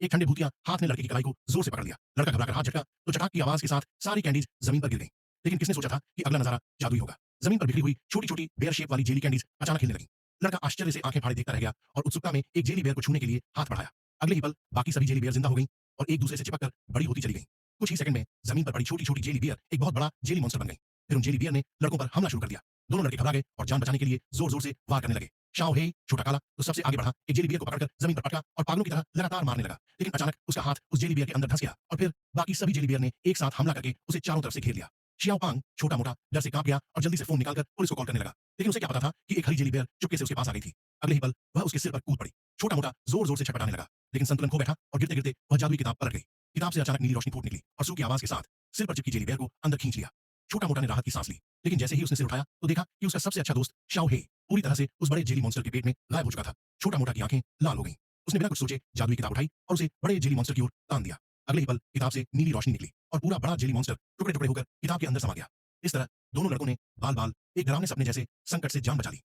एक ठंडे भूतिया हाथ ने लड़के की कलाई को जोर से पकड़ लिया। लड़का घबराकर हाथ झटका तो चटाक की आवाज के साथ सारी कैंडीज जमीन पर गिर गईं। लेकिन किसने सोचा था कि अगला नजारा जादुई होगा। जमीन पर बिखरी हुई छोटी-छोटी बेयर शेप वाली जेली कैंडीज अचानक हिलने लगीं। लड़का आश्चर्य से आंखें फाड़े देखता रह गया और उत्सुकता में एक जेली बेयर को छूने के लिए हाथ बढ़ाया। अगले ही पल बाकी सभी जेली बेयर जिंदा हो गईं और एक दूसरे से चिपककर बड़ी होती चली गईं। कुछ ही सेकंड में जमीन पर पड़ी छोटी-छोटी जेली बेयर एक बहुत बड़ा जेली मॉन्स्टर बन गई। फिर उन जेली बेयर ने लड़कों पर हमला शुरू कर दिया। दोनों लड़के घबरा गए और जान बचाने के लिए जोर-जोर से वार करने लगे। शाओ हे, छोटा काला, तो सबसे आगे बढ़ा, एक जेली बियर को पकड़कर जमीन पर पटका और पागलों की तरह लगातार मारने लगा। लेकिन अचानक उसका हाथ उस जेली बियर के अंदर धंस गया और फिर बाकी सभी जेली बियर ने एक साथ हमला करके उसे चारों तरफ से घेर लिया। शियाओ पांग, छोटा मोटा, डर से कांप गया और जल्दी से फोन निकालकर पुलिस को कॉल करने लगा। लेकिन उसे क्या पता था कि एक हरी जेली बियर चुपके से उसके पास आ गई थी। अगले ही पल वह उसके सिर पर कूद पड़ी। छोटा मोटा जोर-जोर से छटपटाने लगा, लेकिन संतुलन खो बैठा और गिरते-गिरते वह जादुई किताब पलट गई। किताब से अचानक नीली रोशनी फूट निकली और सू की आवाज के साथ सिर पर चिपकी जेली बियर को अंदर खींच लिया। छोटा मोटा ने राहत की सांस ली, लेकिन जैसे ही उसने सिर उठाया तो देखा कि उसका सबसे अच्छा दोस्त शाओ हे पूरी तरह से उस बड़े जेली मॉन्स्टर के पेट में गायब हो चुका था। छोटा मोटा की आंखें लाल हो गईं। उसने बिना कुछ सोचे जादुई किताब उठाई और उसे बड़े जेली मॉन्स्टर की ओर तान दिया। अगले ही पल किताब से नीली रोशनी निकली और पूरा बड़ा जेली मॉन्स्टर टुकड़े-टुकड़े होकर किताब के अंदर समा गया। इस तरह दोनों लड़कों ने बाल-बाल एक डरावने सपने जैसे संकट से जान बचा ली।